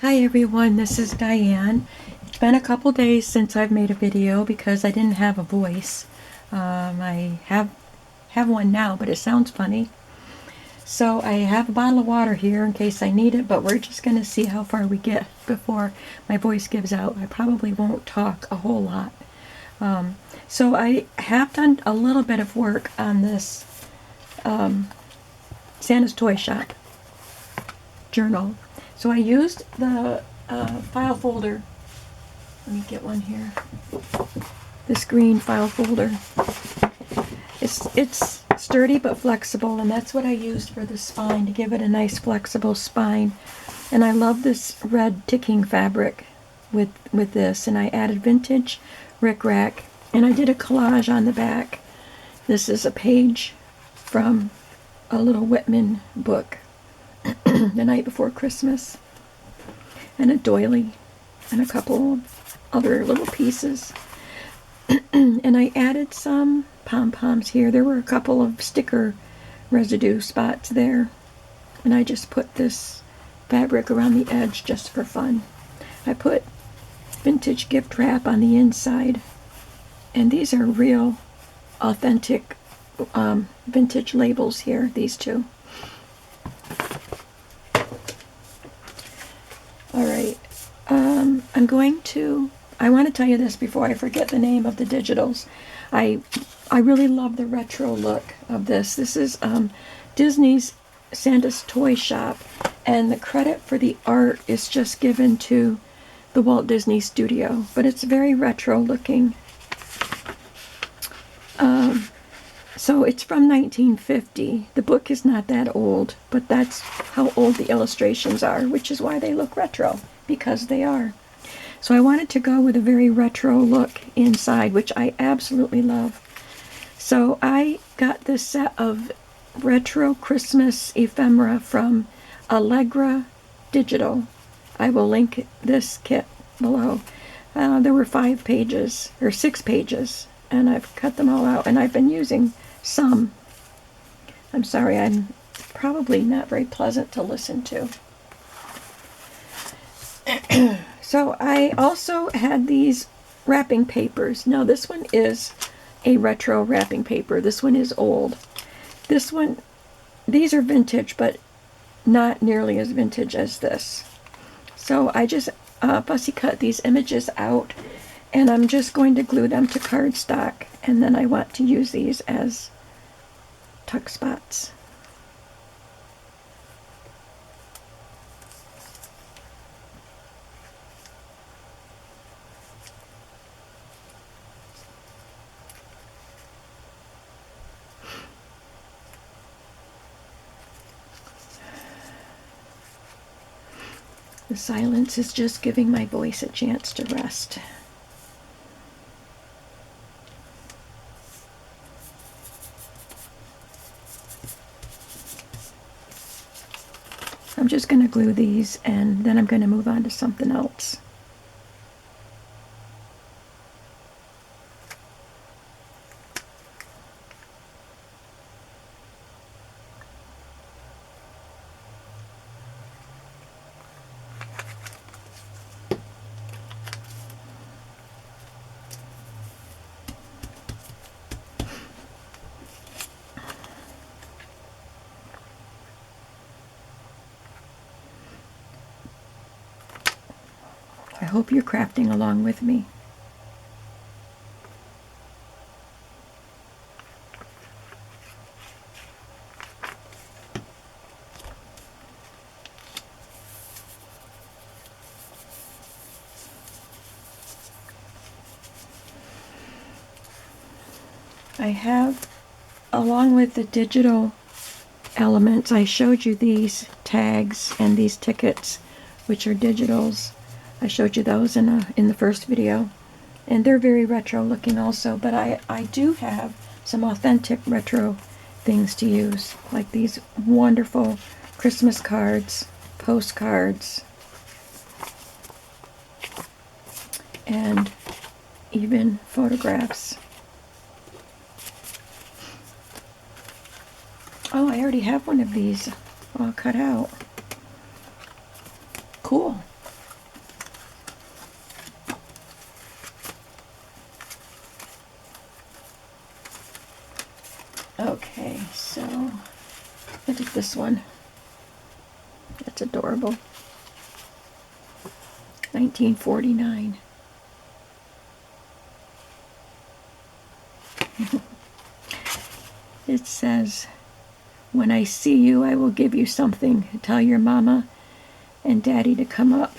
Hi everyone, this is Diane. It's been a couple days since I've made a video because I didn't have a voice. I have one now, but it sounds funny. So I have a bottle of water here in case I need it, but we're just going to see how far we get before my voice gives out. I probably won't talk a whole lot. So I have done a little bit of work on this Santa's Toy Shop journal. So I used the file folder. Let me get one here. This green file folder. It's sturdy but flexible, and that's what I used for the spine, to give it a nice flexible spine. And I love this red ticking fabric with this. And I added vintage rickrack, and I did a collage on the back. This is a page from a little Whitman book, The Night Before Christmas, and a doily, and a couple other little pieces. And I added some pom-poms here. There were a couple of sticker residue spots there, and I just put this fabric around the edge just for fun. I put vintage gift wrap on the inside, and these are real authentic vintage labels here, these two. Alright, I want to tell you this before I forget the name of the digitals. I really love the retro look of this. This is Disney's Santa's Toy Shop, and the credit for the art is just given to the Walt Disney Studio, but it's very retro looking. So it's from 1950. The book is not that old, but that's how old the illustrations are, which is why they look retro, because they are. So I wanted to go with a very retro look inside, which I absolutely love. So I got this set of retro Christmas ephemera from Allegra Digital. I will link this kit below. There were 5 pages, or 6 pages, and I've cut them all out, and I've been using some. I'm sorry, I'm probably not very pleasant to listen to. So I also had these wrapping papers. Now this one is a retro wrapping paper. This one is old. This one, these are vintage, but not nearly as vintage as this. So I just fussy cut these images out, and I'm just going to glue them to cardstock, and then I want to use these as tuck spots. The silence is just giving my voice a chance to rest. I'm just going to glue these, and then I'm going to move on to something else. I hope you're crafting along with me. I have, along with the digital elements, I showed you these tags and these tickets, which are digitals. I showed you those in the first video, and they're very retro looking also, but I do have some authentic retro things to use, like these wonderful Christmas cards, postcards, and even photographs. Oh, I already have one of these all cut out. Cool. this one. That's adorable. 1949. It says, "When I see you, I will give you something. Tell your mama and daddy to come up."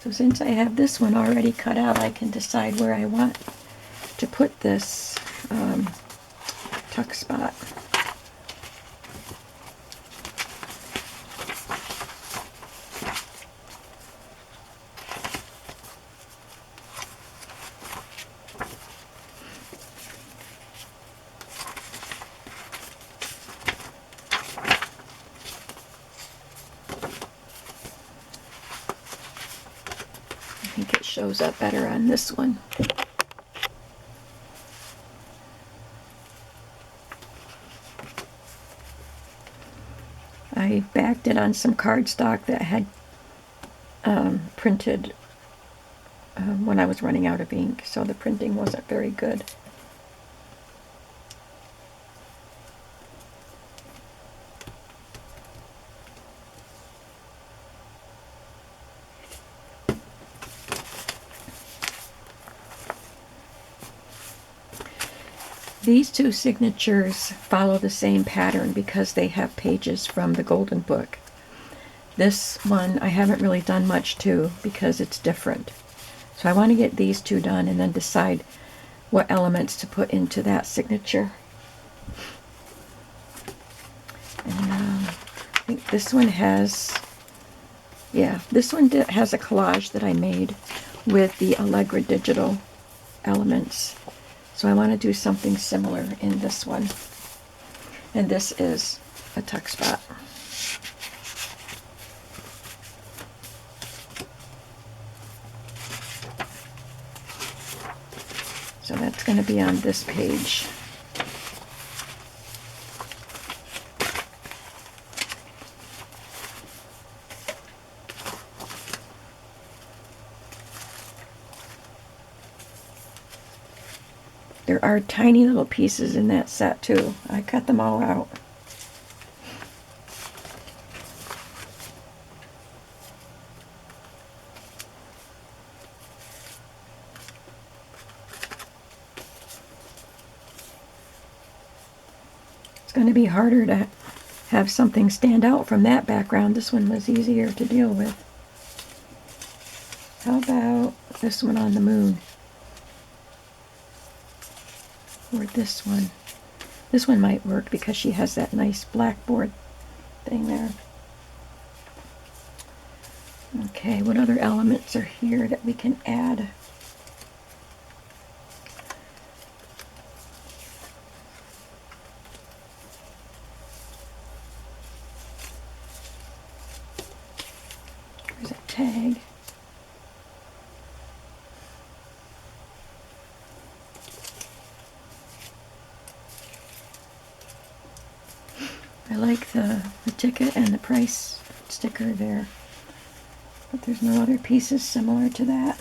So since I have this one already cut out, I can decide where I want to put this tuck spot. I think it shows up better on this one. I backed it on some cardstock that had printed when I was running out of ink, so the printing wasn't very good. These two signatures follow the same pattern because they have pages from the Golden Book. This one I haven't really done much to because it's different. So I want to get these two done and then decide what elements to put into that signature. And I think this one has, this one has a collage that I made with the Allegra Digital elements. So I want to do something similar in this one. And this is a tuck spot. So that's going to be on this page. There are tiny little pieces in that set too. I cut them all out. It's going to be harder to have something stand out from that background. This one was easier to deal with. How about this one on the moon? Or this one. This one might work because she has that nice blackboard thing there. Okay, what other elements are here that we can add? There's a tag. I like the ticket and the price sticker there, but there's no other pieces similar to that.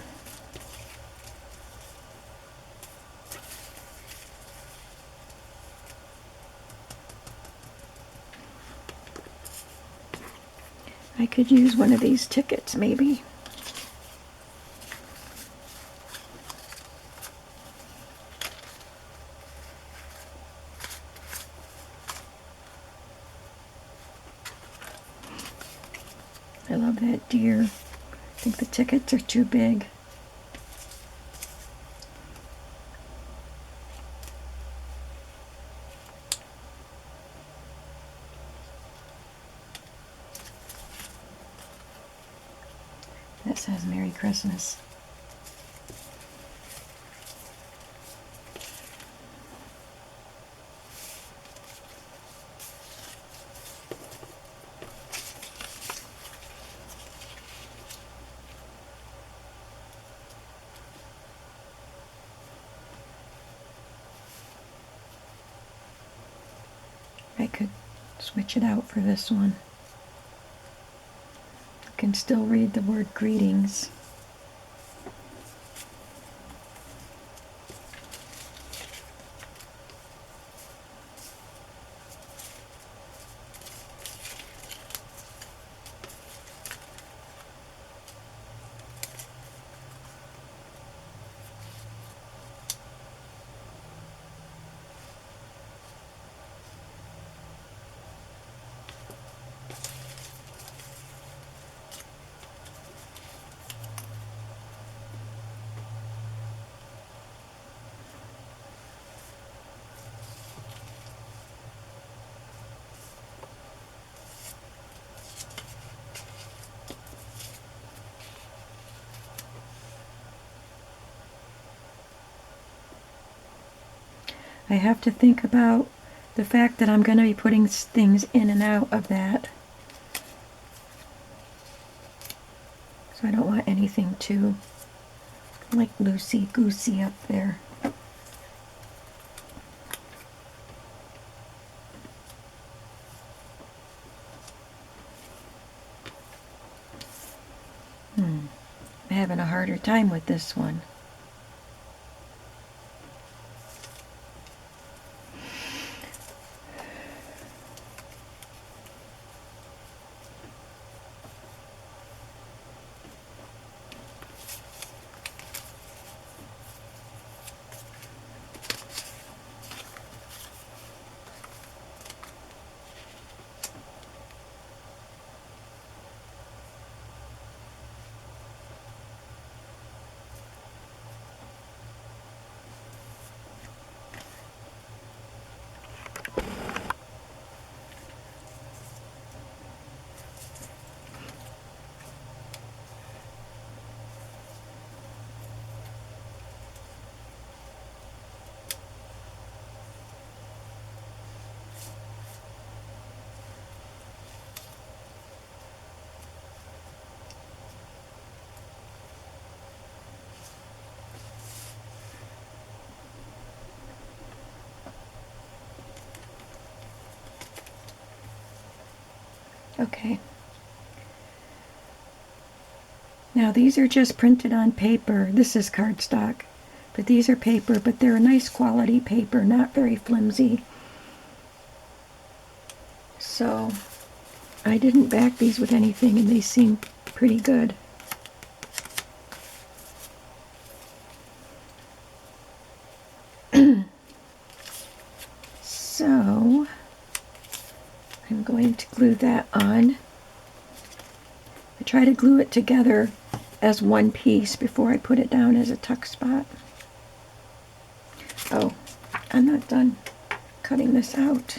I could use one of these tickets maybe. I love that deer. I think the tickets are too big. That says Merry Christmas. I could switch it out for this one. You can can still read the word greetings. I have to think about the fact that I'm going to be putting things in and out of that. So I don't want anything too, like, loosey-goosey up there. I'm having a harder time with this one. Okay. Now these are just printed on paper. This is cardstock, but these are paper, but they're a nice quality paper, not very flimsy. So I didn't back these with anything, and they seem pretty good. So I'm going to glue that on. I try to glue it together as one piece before I put it down as a tuck spot. Oh, I'm not done cutting this out.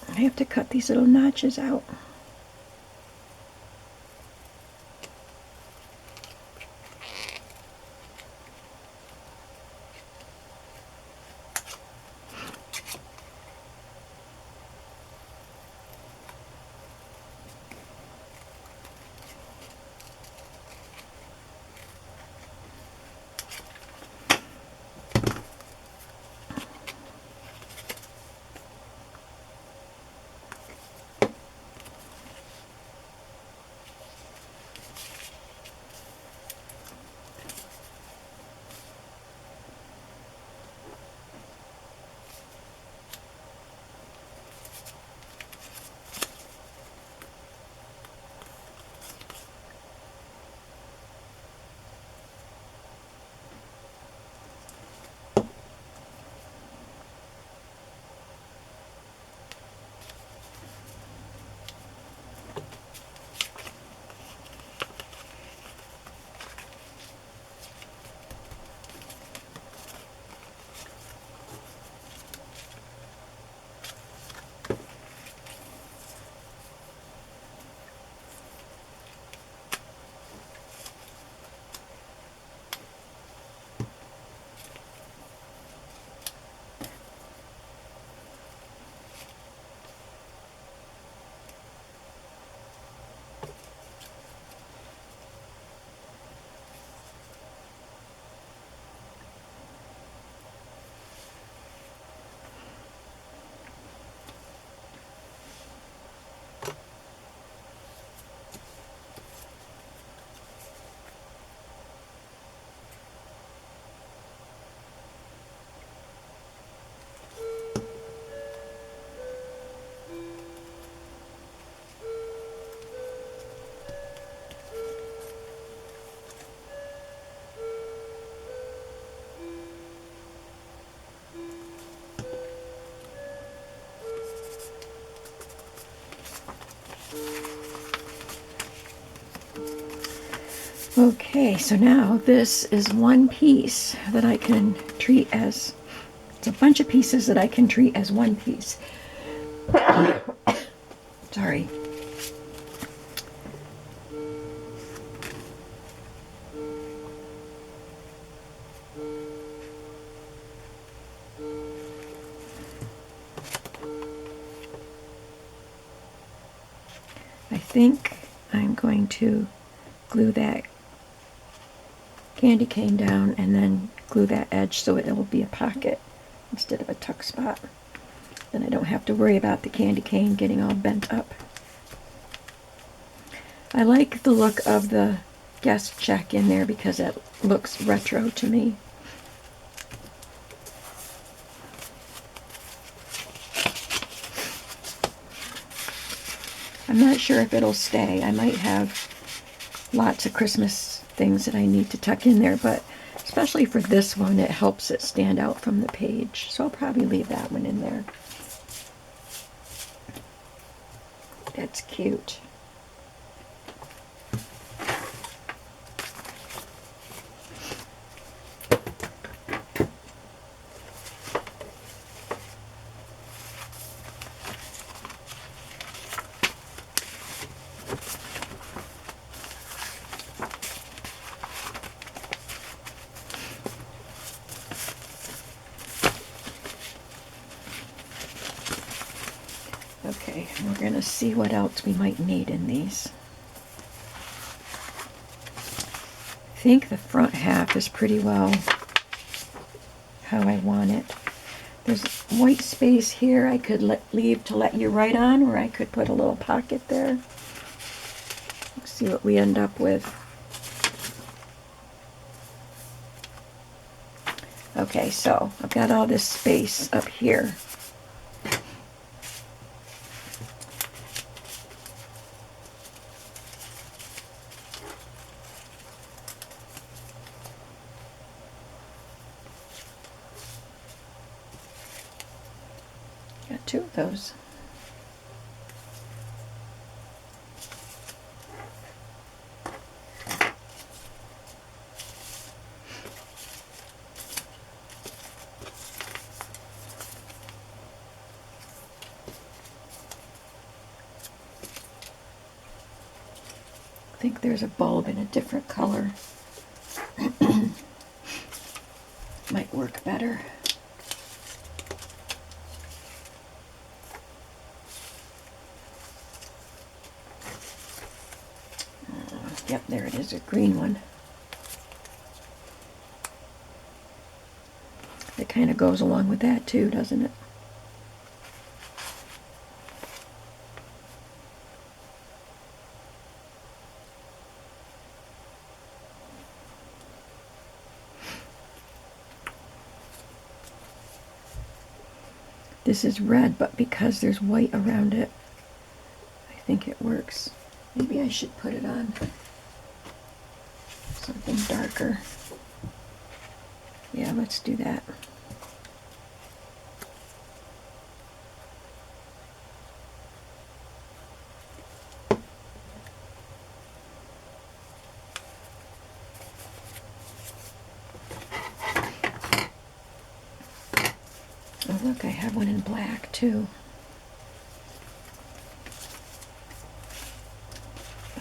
I have to cut these little notches out. Okay, so now this is one piece that I can treat as, it's a bunch of pieces that I can treat as one piece. Sorry. I think I'm going to glue that candy cane down and then glue that edge so it will be a pocket instead of a tuck spot. Then I don't have to worry about the candy cane getting all bent up. I like the look of the guest check in there because it looks retro to me. I'm not sure if it'll stay. I might have lots of Christmas things that I need to tuck in there, but especially for this one, it helps it stand out from the page. So I'll probably leave that one in there. That's cute. Okay, we're going to see what else we might need in these. I think the front half is pretty well how I want it. There's white space here I could leave to let you write on, or I could put a little pocket there. Let's see what we end up with. Okay, so I've got all this space up here. Got two of those. I think there's a bulb in a different color. Might work better. Yep, there it is, a green one. It kind of goes along with that too, doesn't it? This is red, but because there's white around it, I think it works. Maybe I should put it on something darker. Yeah, let's do that. Oh, look, I have one in black too.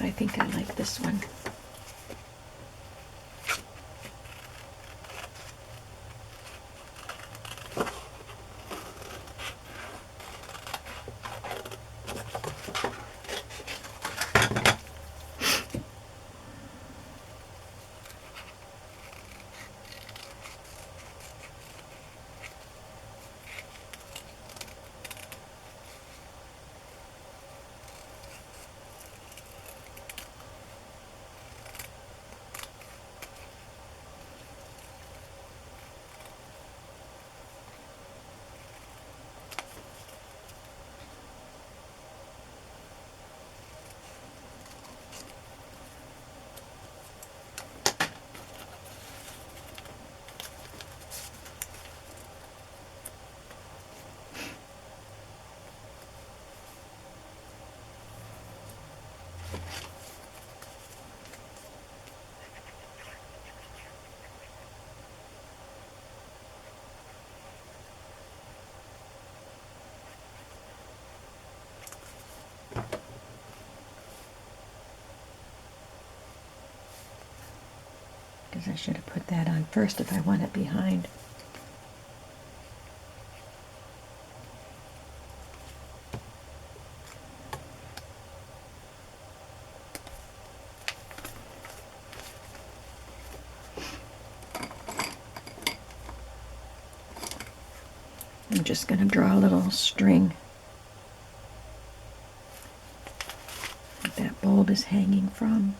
I think I like this one. because I should have put that on first if I want it behind. I'm just going to draw a little string that bulb is hanging from.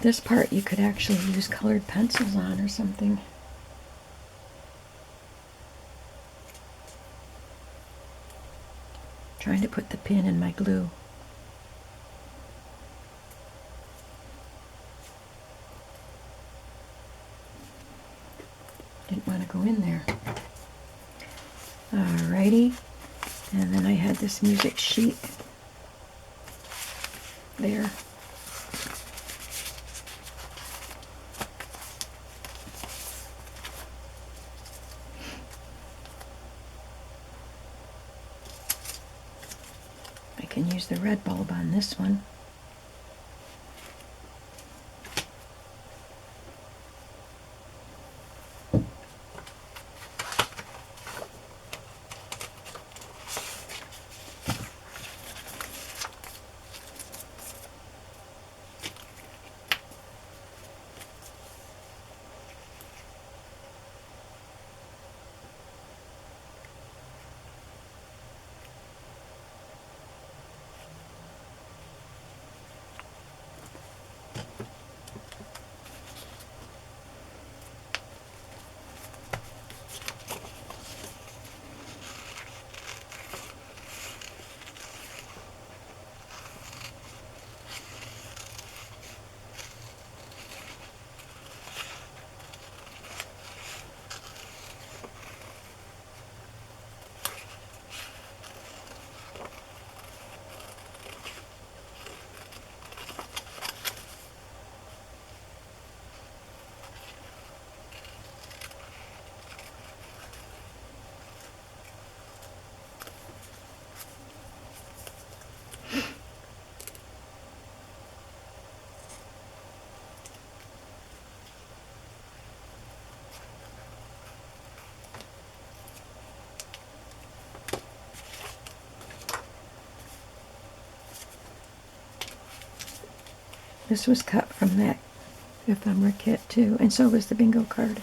This part you could actually use colored pencils on or something. Trying to put the pin in my glue. Didn't want to go in there. Alrighty, and then I had this music sheet there. I can use the red bulb on this one. This was cut from that ephemera kit too, and so was the bingo card.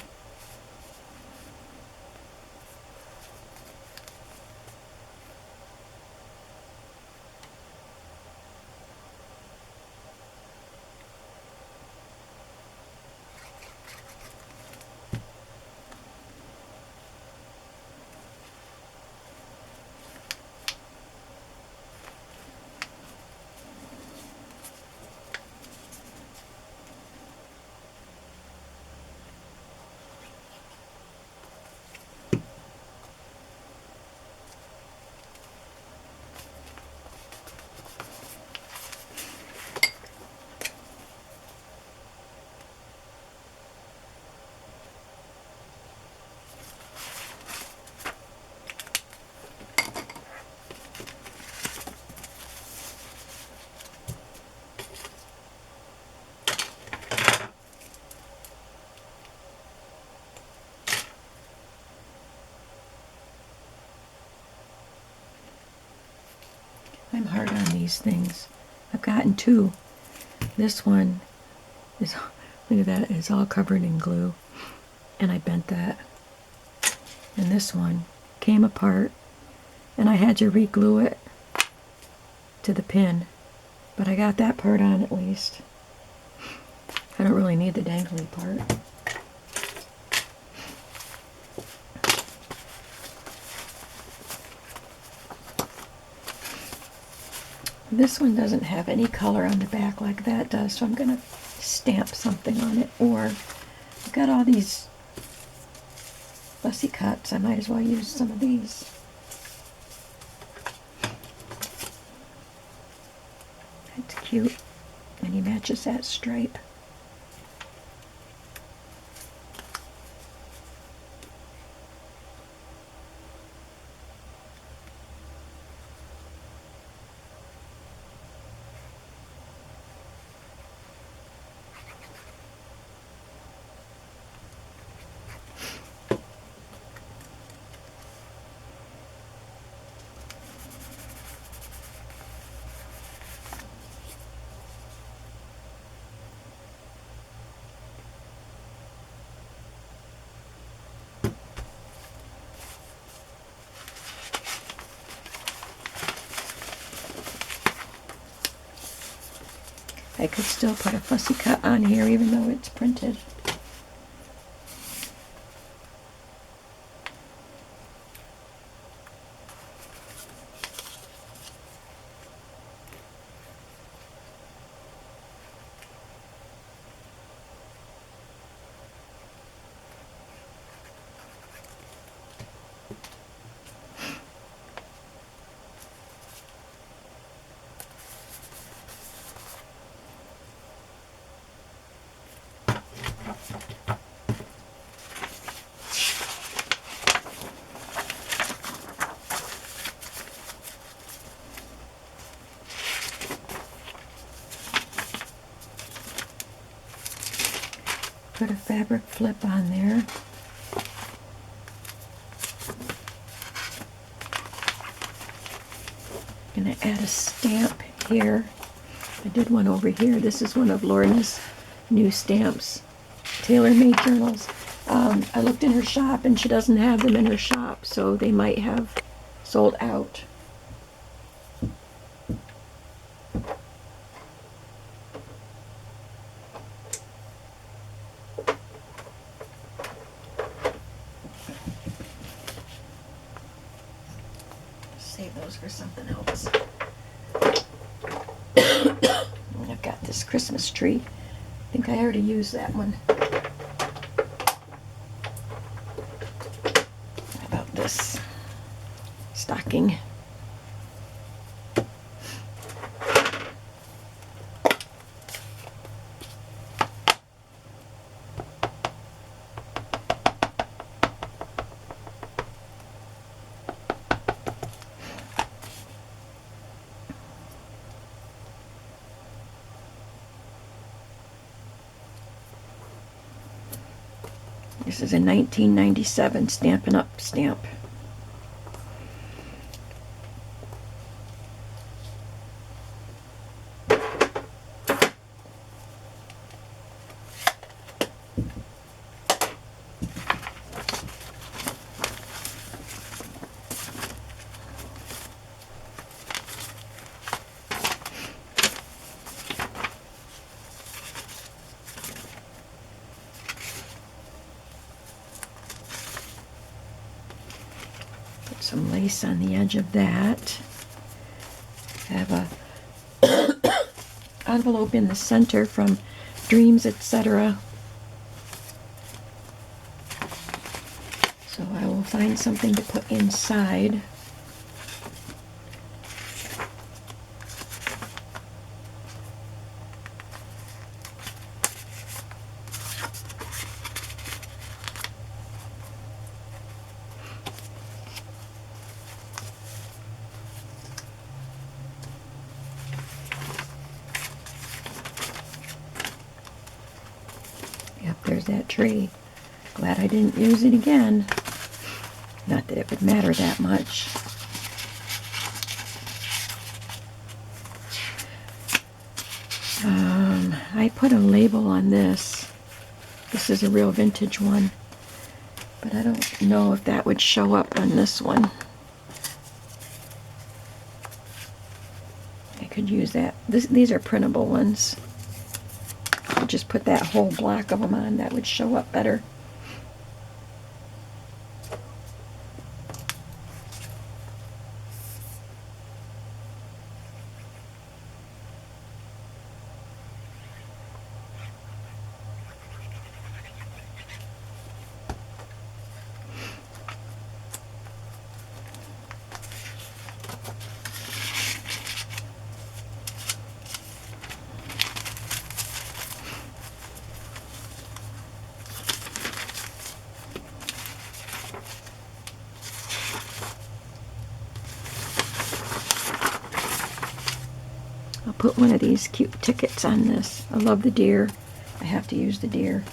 I'm hard on these things. I've gotten two. This one is, look at that, it's all covered in glue. And I bent that. And this one came apart. And I had to re-glue it to the pin. But I got that part on at least. I don't really need the dangly part. This one doesn't have any color on the back like that does, so I'm going to stamp something on it. Or I've got all these fussy cuts. I might as well use some of these. It's cute, and he matches that stripe. I could still put a fussy cut on here even though it's printed. Put a fabric flip on there. I'm going to add a stamp here. I did one over here. This is one of Lorna's new stamps, tailor-made journals. I looked in her shop and she doesn't have them in her shop, so they might have sold out. Save those for something else. I've got this Christmas tree. I think I already used that one. How about this stocking? This is a 1997 Stampin' Up! Stamp. Some lace on the edge of that. I have a envelope in the center from Dreams, etc. So I will find something to put inside. Yep, there's that tree. Glad I didn't use it again. Not that it would matter that much. I put a label on this. This is a real vintage one. But I don't know if that would show up on this one. I could use that. These are printable ones. I'll just put that whole block of them on. That would show up better. I'll put one of these cute tickets on this. I love the deer. I have to use the deer.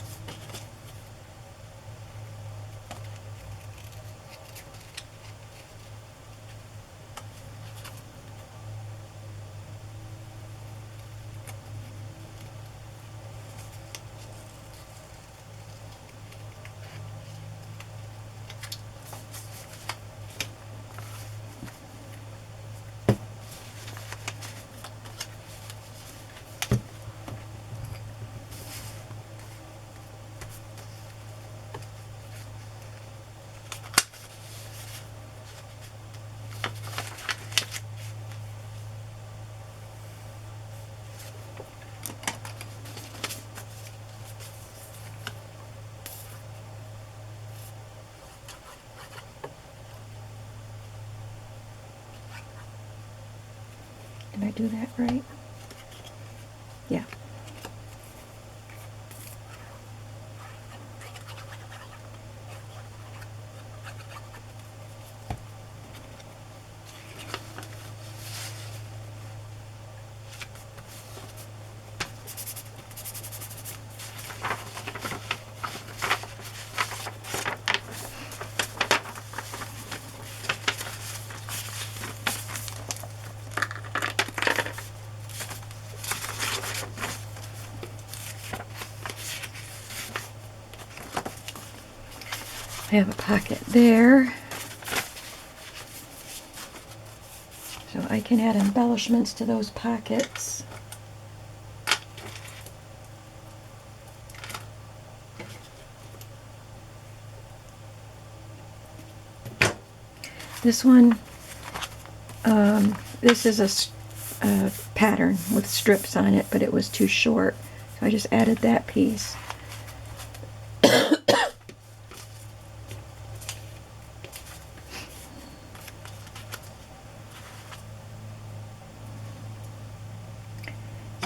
Did I do that right? Yeah. I have a pocket there, so I can add embellishments to those pockets. This one, this is a pattern with strips on it, but it was too short, so I just added that piece.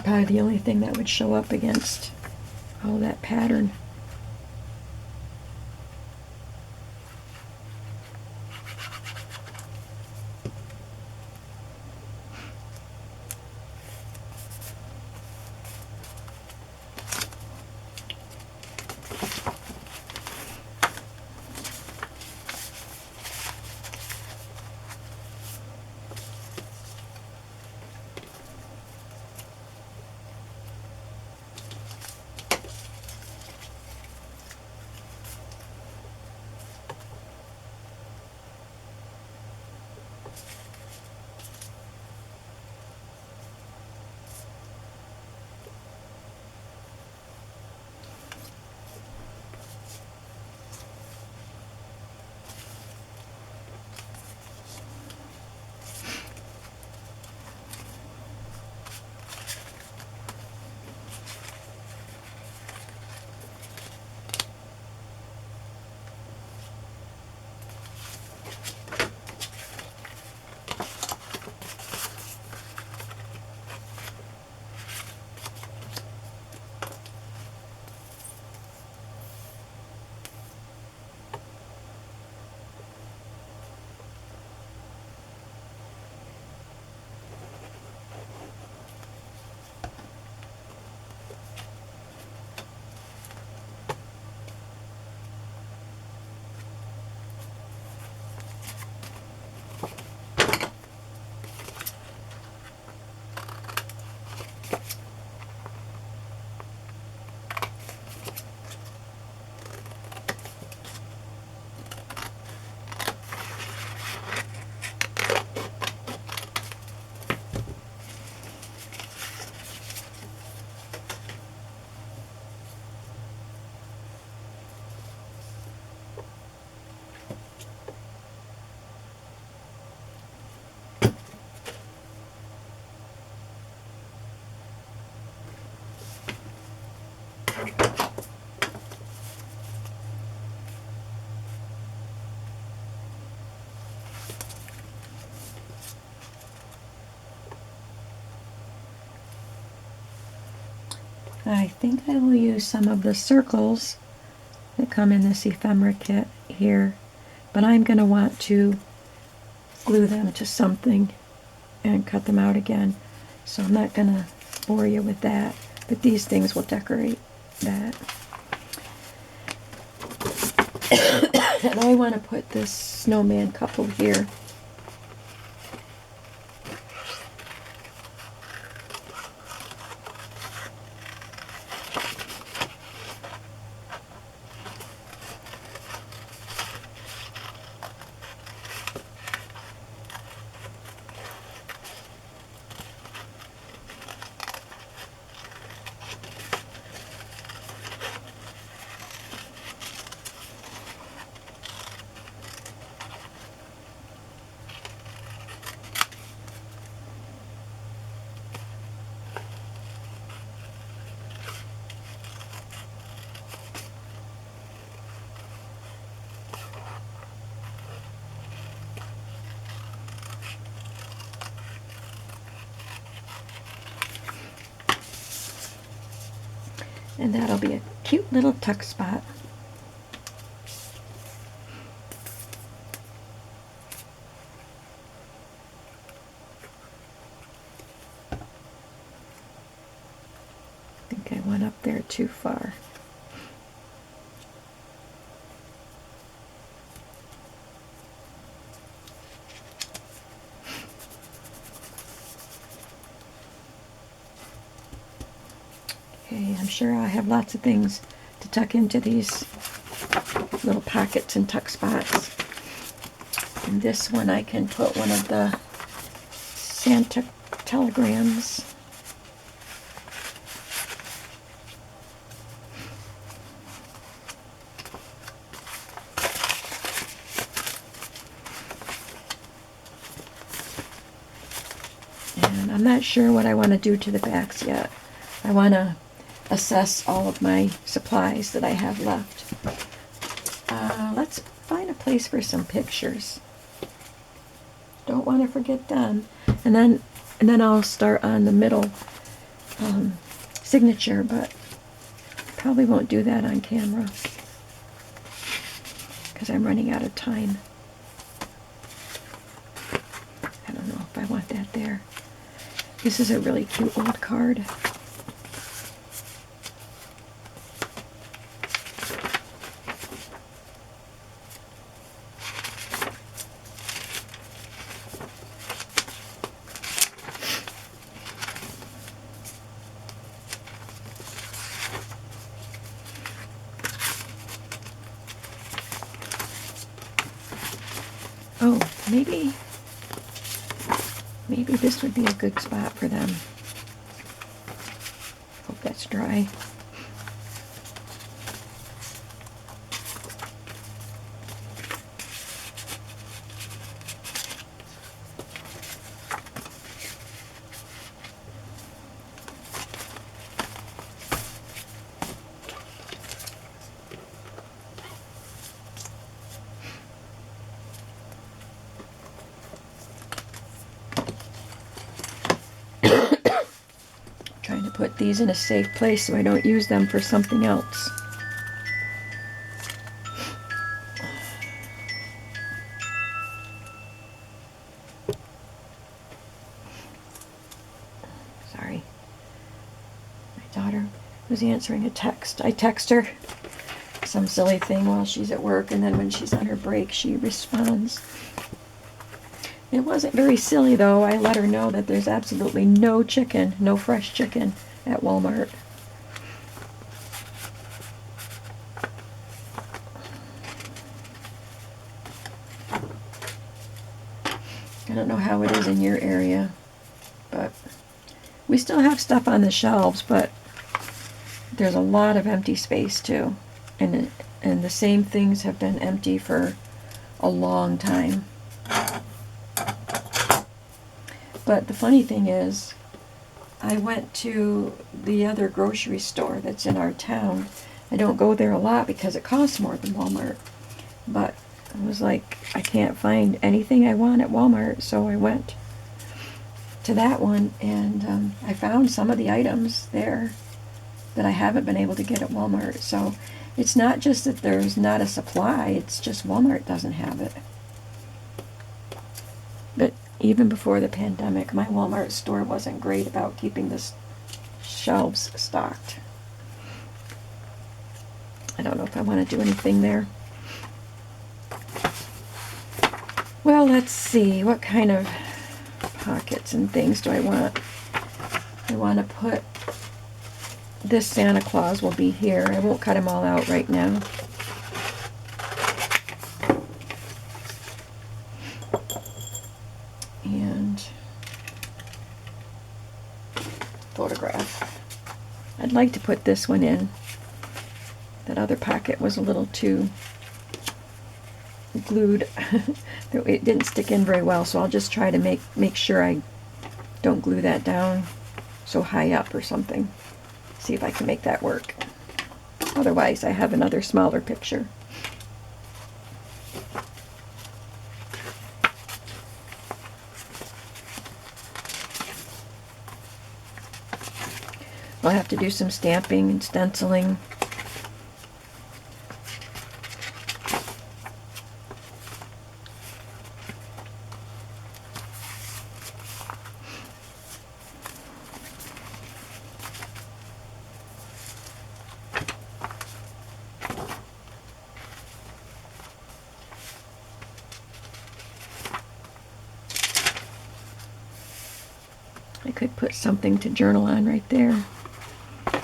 Probably the only thing that would show up against all that pattern. I think I will use some of the circles that come in this ephemera kit here, but I'm going to want to glue them to something and cut them out again, so I'm not going to bore you with that, but these things will decorate that. And I want to put this snowman couple here. And that'll be a cute little tuck spot. I think I went up there too far. Okay, I'm sure I have lots of things to tuck into these little pockets and tuck spots. And this one I can put one of the Santa telegrams. And I'm not sure what I want to do to the backs yet. I want to assess all of my supplies that I have left. Let's find a place for some pictures. Don't want to forget them. And then I'll start on the middle signature, but probably won't do that on camera because I'm running out of time. I don't know if I want that there. This is a really cute old card. Oh, maybe this would be a good spot for them. Hope that's dry. Trying to put these in a safe place so I don't use them for something else. Sorry. My daughter was answering a text. I text her some silly thing while she's at work, and then when she's on her break, she responds. It wasn't very silly, though. I let her know that there's absolutely no chicken, no fresh chicken at Walmart. I don't know how it is in your area, but we still have stuff on the shelves, but there's a lot of empty space, too. And the same things have been empty for a long time. But the funny thing is, I went to the other grocery store that's in our town. I don't go there a lot because it costs more than Walmart. But I was like, I can't find anything I want at Walmart, so I went to that one, and I found some of the items there that I haven't been able to get at Walmart. So it's not just that there's not a supply, it's just Walmart doesn't have it. But even before the pandemic, my Walmart store wasn't great about keeping the shelves stocked. I don't know if I want to do anything there. Well, let's see. What kind of pockets and things do I want? I want to put... This Santa Claus will be here. I won't cut him all out right now. And photograph. I'd like to put this one in. That other pocket was a little too glued. It didn't stick in very well, so I'll just try to make sure I don't glue that down so high up or something. See if I can make that work. Otherwise, I have another smaller picture. I'll have to do some stamping and stenciling. I could put something to journal on right there.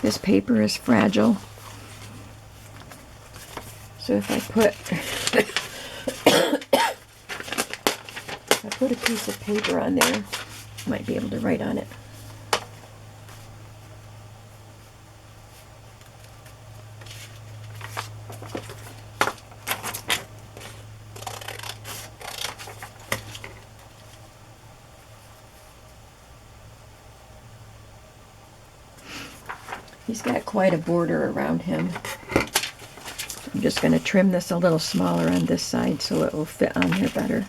This paper is fragile. So if I put a piece of paper on there, I might be able to write on it. He's got quite a border around him. I'm just going to trim this a little smaller on this side so it will fit on here better.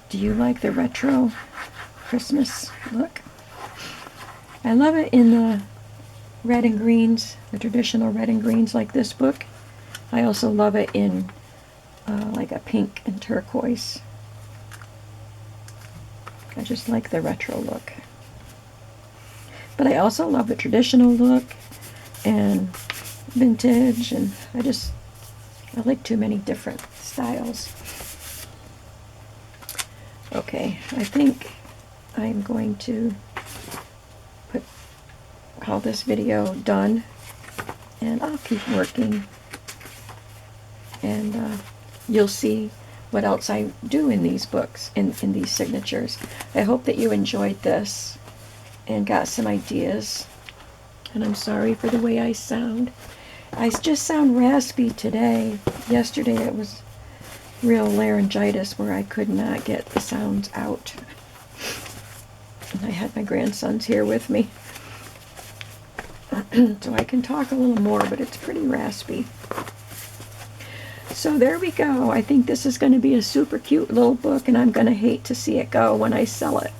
Do you like the retro Christmas look? I love it in the red and greens, the traditional red and greens like this book. I also love it in like a pink and turquoise. I just like the retro look. But I also love the traditional look and vintage, and I like too many different styles. Okay, I think I'm going to call this video done, and I'll keep working, and you'll see what else I do in these books, in these signatures. I hope that you enjoyed this and got some ideas, and I'm sorry for the way I sound. I just sound raspy today. Yesterday it was real laryngitis where I could not get the sounds out. And I had my grandsons here with me. So I can talk a little more, but it's pretty raspy. So there we go. I think this is going to be a super cute little book, and I'm going to hate to see it go when I sell it.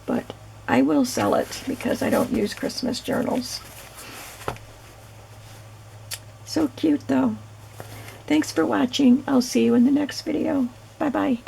But I will sell it because I don't use Christmas journals. So cute though. Thanks for watching. I'll see you in the next video. Bye-bye.